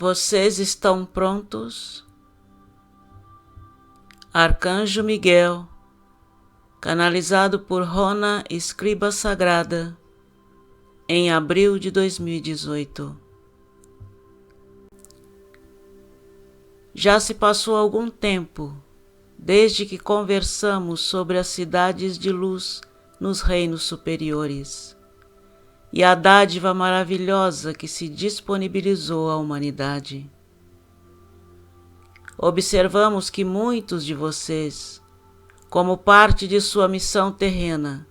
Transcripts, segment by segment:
Vocês estão prontos? Arcanjo Miguel, canalizado por Rona Escriba Sagrada, em abril de 2018. Já se passou algum tempo desde que conversamos sobre as cidades de luz nos reinos superiores e a dádiva maravilhosa que se disponibilizou à humanidade. Observamos que muitos de vocês, como parte de sua missão terrena,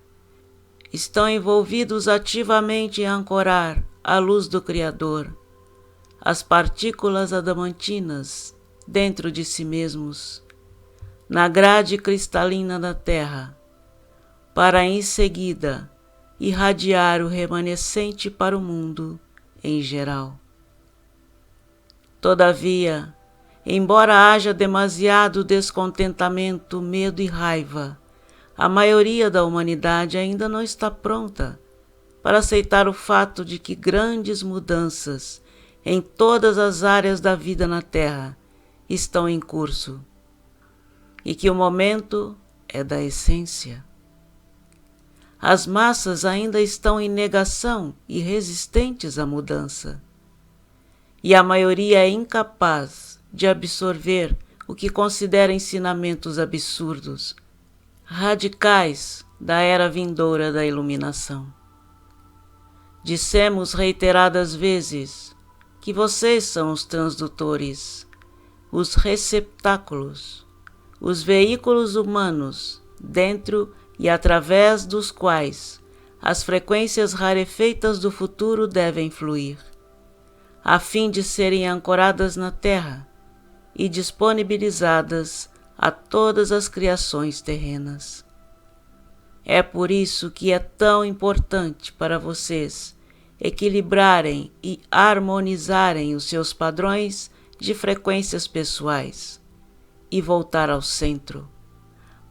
estão envolvidos ativamente em ancorar a luz do Criador, as partículas adamantinas dentro de si mesmos, na grade cristalina da Terra, para em seguida irradiar o remanescente para o mundo em geral. Todavia, embora haja demasiado descontentamento, medo e raiva, a maioria da humanidade ainda não está pronta para aceitar o fato de que grandes mudanças em todas as áreas da vida na Terra estão em curso e que o momento é da essência. As massas ainda estão em negação e resistentes à mudança, e a maioria é incapaz de absorver o que considera ensinamentos absurdos, radicais da era vindoura da iluminação. Dissemos reiteradas vezes que vocês são os transdutores, os receptáculos, os veículos humanos dentro e através dos quais as frequências rarefeitas do futuro devem fluir, a fim de serem ancoradas na Terra e disponibilizadas a todas as criações terrenas. É por isso que é tão importante para vocês equilibrarem e harmonizarem os seus padrões de frequências pessoais e voltar ao centro,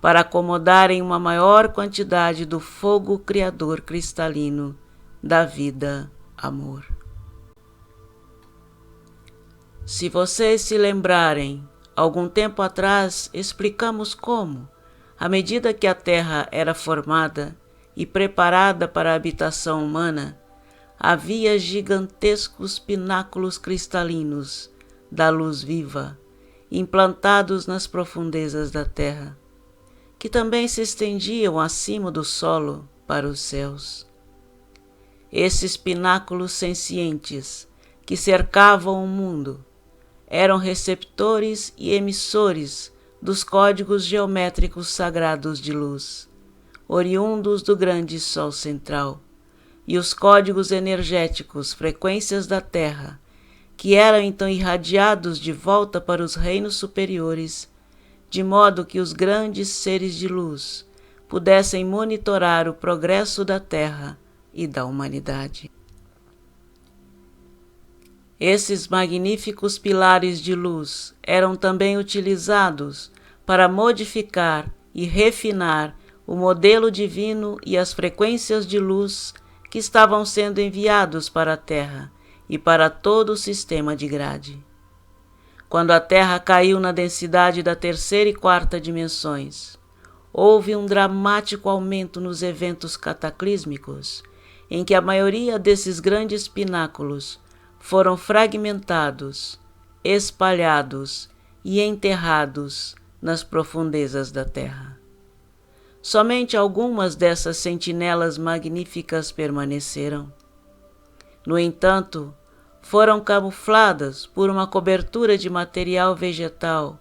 para acomodarem uma maior quantidade do fogo criador cristalino da vida, amor. Se vocês se lembrarem, algum tempo atrás explicamos como, à medida que a Terra era formada e preparada para a habitação humana, havia gigantescos pináculos cristalinos da luz viva, implantados nas profundezas da Terra, que também se estendiam acima do solo para os céus. Esses pináculos sencientes que cercavam o mundo eram receptores e emissores dos códigos geométricos sagrados de luz, oriundos do grande Sol central, e os códigos energéticos, frequências da Terra, que eram então irradiados de volta para os reinos superiores, de modo que os grandes seres de luz pudessem monitorar o progresso da Terra e da humanidade. Esses magníficos pilares de luz eram também utilizados para modificar e refinar o modelo divino e as frequências de luz que estavam sendo enviados para a Terra e para todo o sistema de grade. Quando a Terra caiu na densidade da terceira e quarta dimensões, houve um dramático aumento nos eventos cataclísmicos, em que a maioria desses grandes pináculos foram fragmentados, espalhados e enterrados nas profundezas da Terra. Somente algumas dessas sentinelas magníficas permaneceram. No entanto, foram camufladas por uma cobertura de material vegetal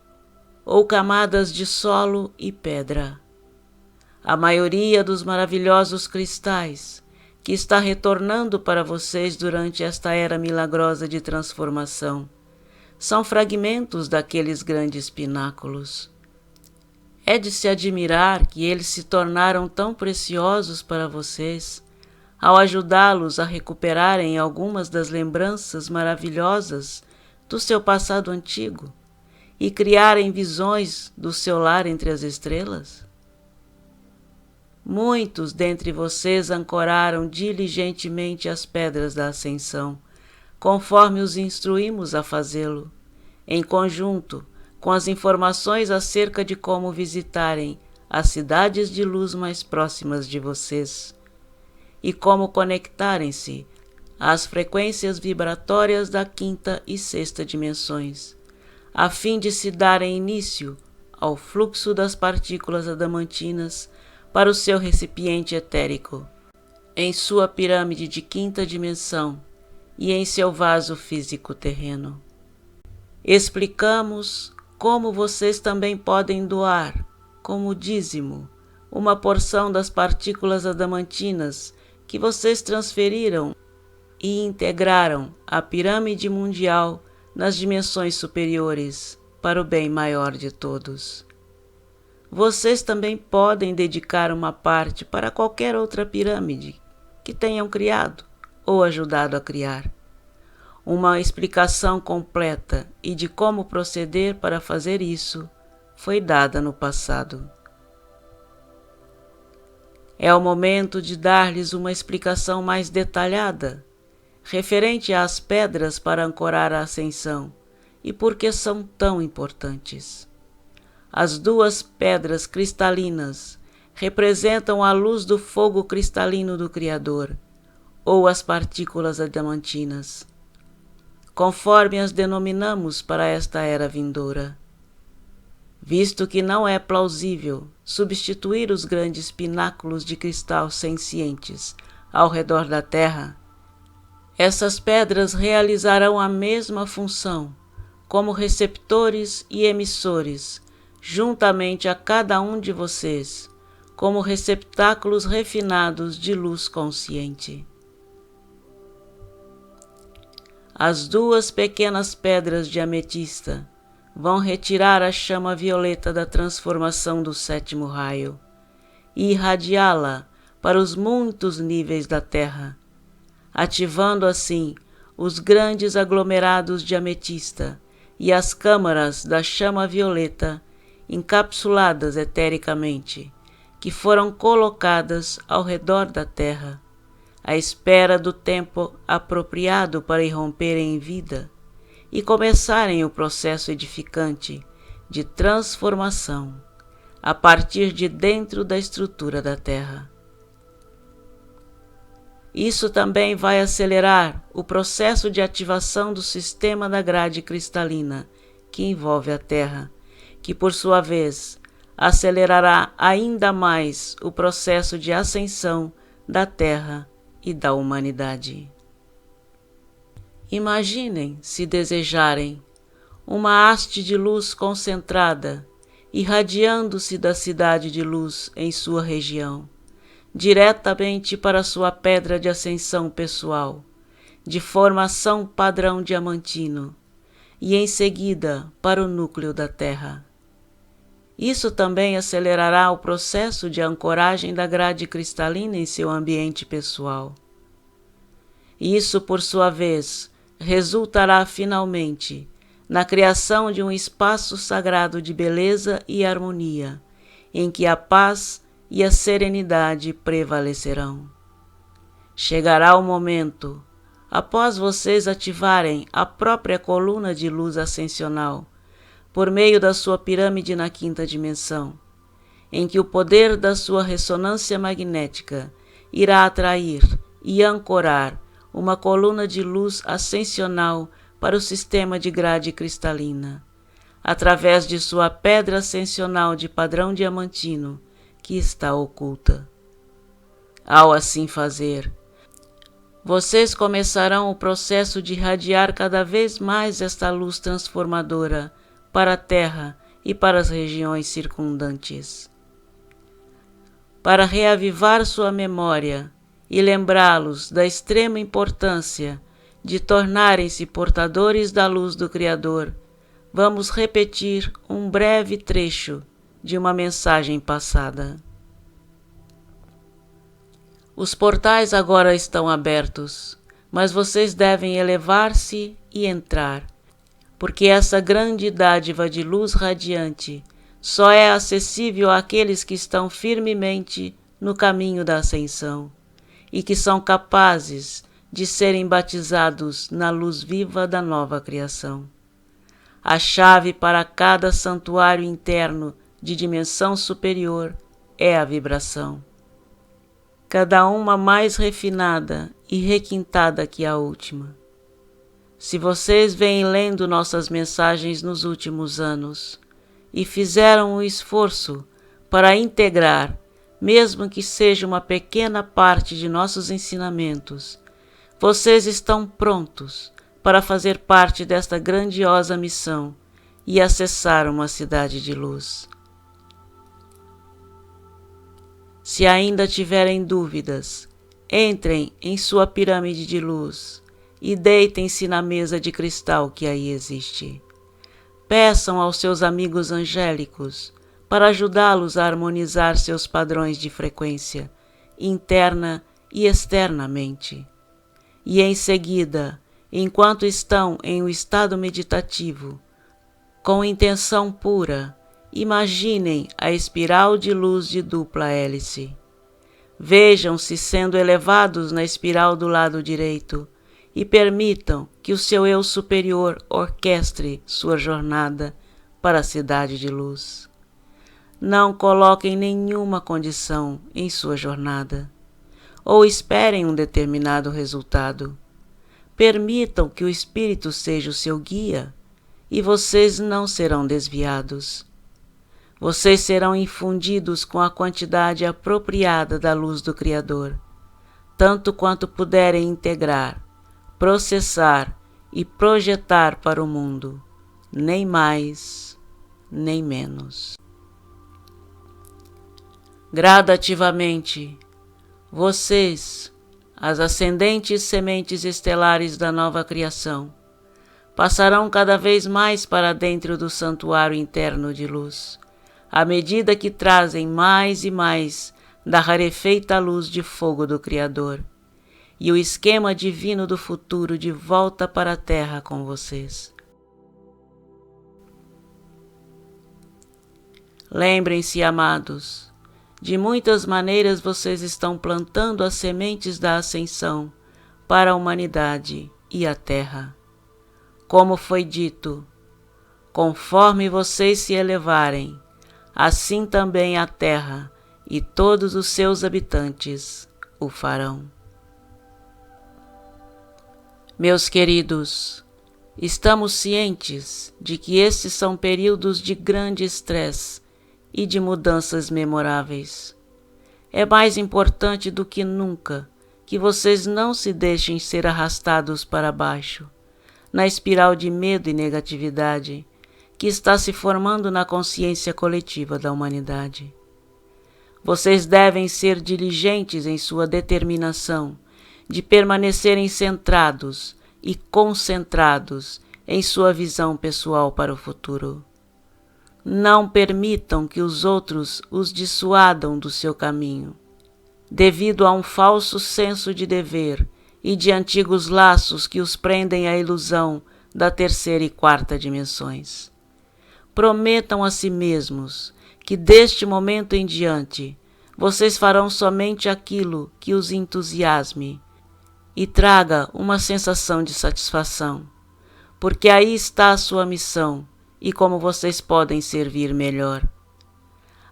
ou camadas de solo e pedra. A maioria dos maravilhosos cristais que está retornando para vocês durante esta era milagrosa de transformação são fragmentos daqueles grandes pináculos. É de se admirar que eles se tornaram tão preciosos para vocês ao ajudá-los a recuperarem algumas das lembranças maravilhosas do seu passado antigo e criarem visões do seu lar entre as estrelas? Muitos dentre vocês ancoraram diligentemente as pedras da ascensão, conforme os instruímos a fazê-lo, em conjunto com as informações acerca de como visitarem as cidades de luz mais próximas de vocês e como conectarem-se às frequências vibratórias da quinta e sexta dimensões, a fim de se darem início ao fluxo das partículas adamantinas para o seu recipiente etérico, em sua pirâmide de quinta dimensão e em seu vaso físico terreno. Explicamos como vocês também podem doar, como dízimo, uma porção das partículas adamantinas que vocês transferiram e integraram à pirâmide mundial nas dimensões superiores para o bem maior de todos. Vocês também podem dedicar uma parte para qualquer outra pirâmide que tenham criado ou ajudado a criar. Uma explicação completa e de como proceder para fazer isso foi dada no passado. É o momento de dar-lhes uma explicação mais detalhada, referente às pedras para ancorar a ascensão e por que são tão importantes. As duas pedras cristalinas representam a luz do fogo cristalino do Criador, ou as partículas adamantinas, conforme as denominamos para esta era vindoura. Visto que não é plausível substituir os grandes pináculos de cristal sencientes ao redor da Terra, essas pedras realizarão a mesma função como receptores e emissores, juntamente a cada um de vocês, como receptáculos refinados de luz consciente. As duas pequenas pedras de ametista vão retirar a chama violeta da transformação do sétimo raio e irradiá-la para os muitos níveis da Terra, ativando assim os grandes aglomerados de ametista e as câmaras da chama violeta encapsuladas etericamente, que foram colocadas ao redor da Terra, à espera do tempo apropriado para irromperem em vida e começarem o processo edificante de transformação a partir de dentro da estrutura da Terra. Isso também vai acelerar o processo de ativação do sistema da grade cristalina que envolve a Terra, que por sua vez acelerará ainda mais o processo de ascensão da Terra e da humanidade. Imaginem, se desejarem, uma haste de luz concentrada irradiando-se da cidade de luz em sua região, diretamente para sua pedra de ascensão pessoal, de formação padrão diamantino, e em seguida para o núcleo da Terra. Isso também acelerará o processo de ancoragem da grade cristalina em seu ambiente pessoal. Isso, por sua vez, resultará finalmente na criação de um espaço sagrado de beleza e harmonia, em que a paz e a serenidade prevalecerão. Chegará o momento, após vocês ativarem a própria coluna de luz ascensional, por meio da sua pirâmide na quinta dimensão, em que o poder da sua ressonância magnética irá atrair e ancorar uma coluna de luz ascensional para o sistema de grade cristalina, através de sua pedra ascensional de padrão diamantino, que está oculta. Ao assim fazer, vocês começarão o processo de irradiar cada vez mais esta luz transformadora para a Terra e para as regiões circundantes. Para reavivar sua memória e lembrá-los da extrema importância de tornarem-se portadores da luz do Criador, vamos repetir um breve trecho de uma mensagem passada. Os portais agora estão abertos, mas vocês devem elevar-se e entrar, porque essa grande dádiva de luz radiante só é acessível àqueles que estão firmemente no caminho da ascensão e que são capazes de serem batizados na luz viva da nova criação. A chave para cada santuário interno de dimensão superior é a vibração, cada uma mais refinada e requintada que a última. Se vocês vêm lendo nossas mensagens nos últimos anos e fizeram o esforço para integrar, mesmo que seja uma pequena parte de nossos ensinamentos, vocês estão prontos para fazer parte desta grandiosa missão e acessar uma cidade de luz. Se ainda tiverem dúvidas, entrem em sua pirâmide de luz e deitem-se na mesa de cristal que aí existe. Peçam aos seus amigos angélicos para ajudá-los a harmonizar seus padrões de frequência, interna e externamente. E em seguida, enquanto estão em um estado meditativo, com intenção pura, imaginem a espiral de luz de dupla hélice. Vejam-se sendo elevados na espiral do lado direito e permitam que o seu eu superior orquestre sua jornada para a cidade de luz. Não coloquem nenhuma condição em sua jornada, ou esperem um determinado resultado. Permitam que o Espírito seja o seu guia e vocês não serão desviados. Vocês serão infundidos com a quantidade apropriada da luz do Criador, tanto quanto puderem integrar, processar e projetar para o mundo, nem mais, nem menos. Gradativamente, vocês, as ascendentes sementes estelares da nova criação, passarão cada vez mais para dentro do santuário interno de luz, à medida que trazem mais e mais da rarefeita luz de fogo do Criador e o esquema divino do futuro de volta para a Terra com vocês. Lembrem-se, amados, de muitas maneiras vocês estão plantando as sementes da ascensão para a humanidade e a Terra. Como foi dito, conforme vocês se elevarem, assim também a Terra e todos os seus habitantes o farão. Meus queridos, estamos cientes de que estes são períodos de grande estresse e de mudanças memoráveis. É mais importante do que nunca que vocês não se deixem ser arrastados para baixo, na espiral de medo e negatividade que está se formando na consciência coletiva da humanidade. Vocês devem ser diligentes em sua determinação de permanecerem centrados e concentrados em sua visão pessoal para o futuro. Não permitam que os outros os dissuadam do seu caminho, devido a um falso senso de dever e de antigos laços que os prendem à ilusão da terceira e quarta dimensões. Prometam a si mesmos que deste momento em diante vocês farão somente aquilo que os entusiasme e traga uma sensação de satisfação, porque aí está a sua missão e como vocês podem servir melhor.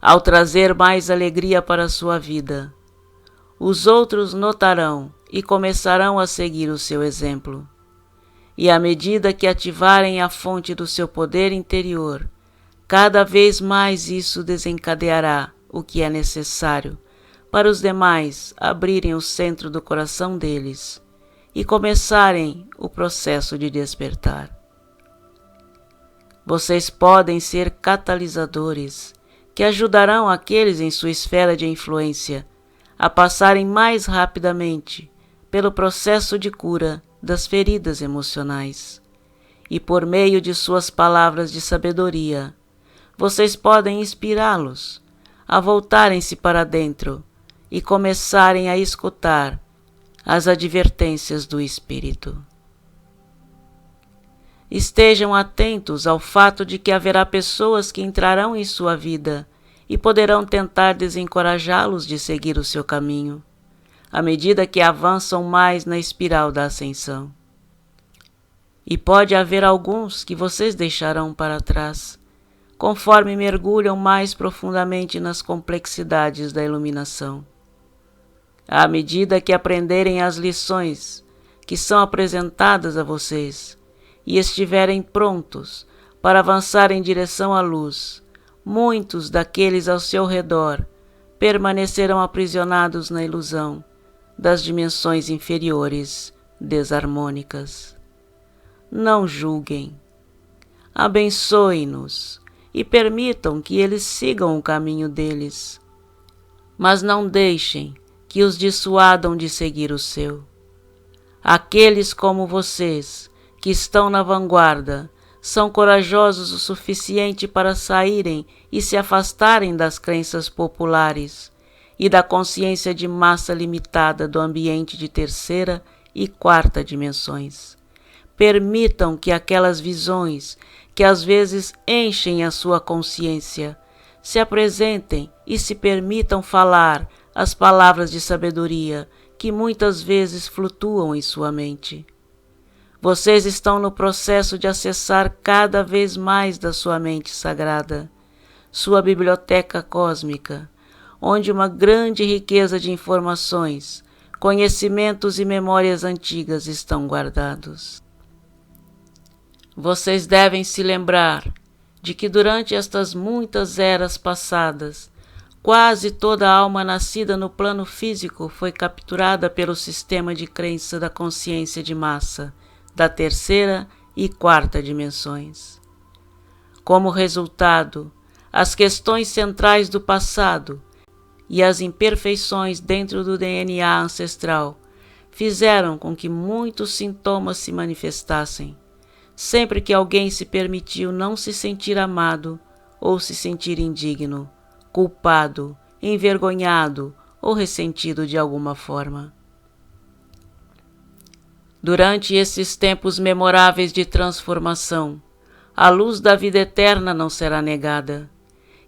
Ao trazer mais alegria para a sua vida, os outros notarão e começarão a seguir o seu exemplo. E à medida que ativarem a fonte do seu poder interior, cada vez mais isso desencadeará o que é necessário para os demais abrirem o centro do coração deles e começarem o processo de despertar. Vocês podem ser catalisadores que ajudarão aqueles em sua esfera de influência a passarem mais rapidamente pelo processo de cura das feridas emocionais. E por meio de suas palavras de sabedoria, vocês podem inspirá-los a voltarem-se para dentro e começarem a escutar as advertências do Espírito. Estejam atentos ao fato de que haverá pessoas que entrarão em sua vida e poderão tentar desencorajá-los de seguir o seu caminho, à medida que avançam mais na espiral da ascensão. E pode haver alguns que vocês deixarão para trás, conforme mergulham mais profundamente nas complexidades da iluminação. À medida que aprenderem as lições que são apresentadas a vocês e estiverem prontos para avançar em direção à luz, muitos daqueles ao seu redor permanecerão aprisionados na ilusão das dimensões inferiores desarmônicas. Não julguem. Abençoem-nos e permitam que eles sigam o caminho deles, mas não deixem que os dissuadam de seguir o seu. Aqueles como vocês, que estão na vanguarda, são corajosos o suficiente para saírem e se afastarem das crenças populares e da consciência de massa limitada do ambiente de terceira e quarta dimensões. Permitam que aquelas visões que às vezes enchem a sua consciência se apresentem e se permitam falar as palavras de sabedoria que muitas vezes flutuam em sua mente. Vocês estão no processo de acessar cada vez mais da sua mente sagrada, sua biblioteca cósmica, onde uma grande riqueza de informações, conhecimentos e memórias antigas estão guardados. Vocês devem se lembrar de que durante estas muitas eras passadas, quase toda alma nascida no plano físico foi capturada pelo sistema de crença da consciência de massa, da terceira e quarta dimensões. Como resultado, as questões centrais do passado e as imperfeições dentro do DNA ancestral fizeram com que muitos sintomas se manifestassem, sempre que alguém se permitiu não se sentir amado ou se sentir indigno, culpado, envergonhado ou ressentido de alguma forma. Durante esses tempos memoráveis de transformação, a luz da vida eterna não será negada.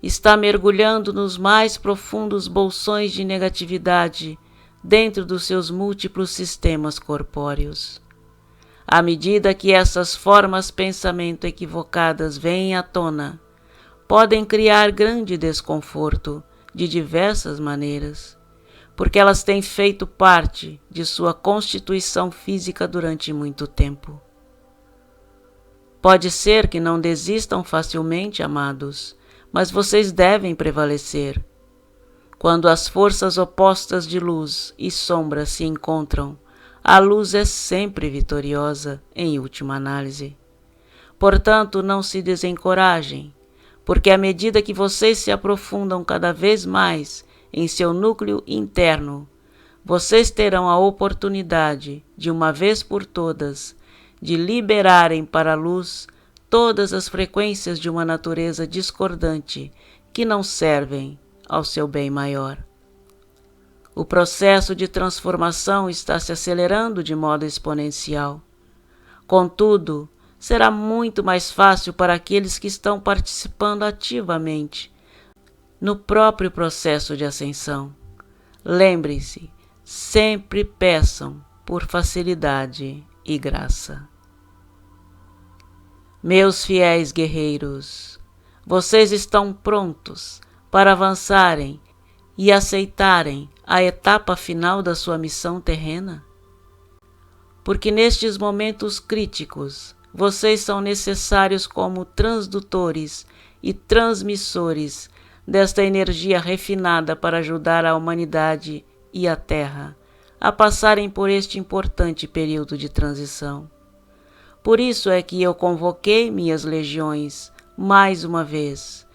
Está mergulhando nos mais profundos bolsões de negatividade dentro dos seus múltiplos sistemas corpóreos. À medida que essas formas de pensamento equivocadas vêm à tona, podem criar grande desconforto de diversas maneiras, porque elas têm feito parte de sua constituição física durante muito tempo. Pode ser que não desistam facilmente, amados, mas vocês devem prevalecer. Quando as forças opostas de luz e sombra se encontram, a luz é sempre vitoriosa, em última análise. Portanto, não se desencorajem, porque à medida que vocês se aprofundam cada vez mais em seu núcleo interno, vocês terão a oportunidade, de uma vez por todas, de liberarem para a luz todas as frequências de uma natureza discordante que não servem ao seu bem maior. O processo de transformação está se acelerando de modo exponencial. Contudo, será muito mais fácil para aqueles que estão participando ativamente no próprio processo de ascensão. Lembrem-se, sempre peçam por facilidade e graça. Meus fiéis guerreiros, vocês estão prontos para avançarem e aceitarem a etapa final da sua missão terrena? Porque nestes momentos críticos, vocês são necessários como transdutores e transmissores desta energia refinada para ajudar a humanidade e a Terra a passarem por este importante período de transição. Por isso é que eu convoquei minhas legiões mais uma vez,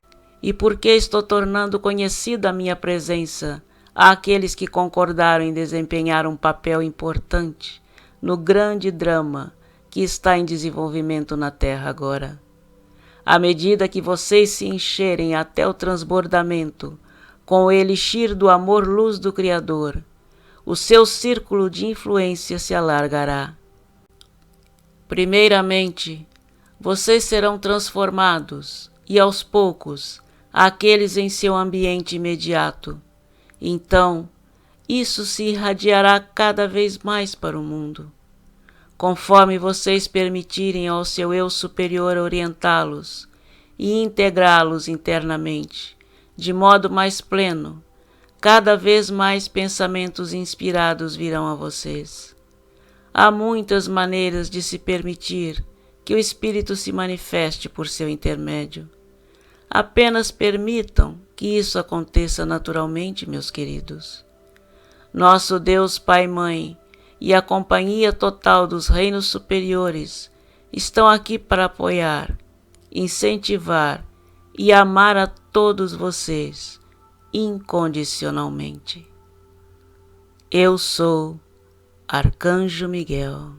e porque estou tornando conhecida a minha presença àqueles que concordaram em desempenhar um papel importante no grande drama que está em desenvolvimento na Terra agora. À medida que vocês se encherem até o transbordamento com o elixir do amor-luz do Criador, o seu círculo de influência se alargará. Primeiramente, vocês serão transformados e, aos poucos, aqueles em seu ambiente imediato. Então, isso se irradiará cada vez mais para o mundo. Conforme vocês permitirem ao seu eu superior orientá-los e integrá-los internamente, de modo mais pleno, cada vez mais pensamentos inspirados virão a vocês. Há muitas maneiras de se permitir que o Espírito se manifeste por seu intermédio. Apenas permitam que isso aconteça naturalmente, meus queridos. Nosso Deus Pai e Mãe e a Companhia Total dos Reinos Superiores estão aqui para apoiar, incentivar e amar a todos vocês incondicionalmente. Eu sou Arcanjo Miguel.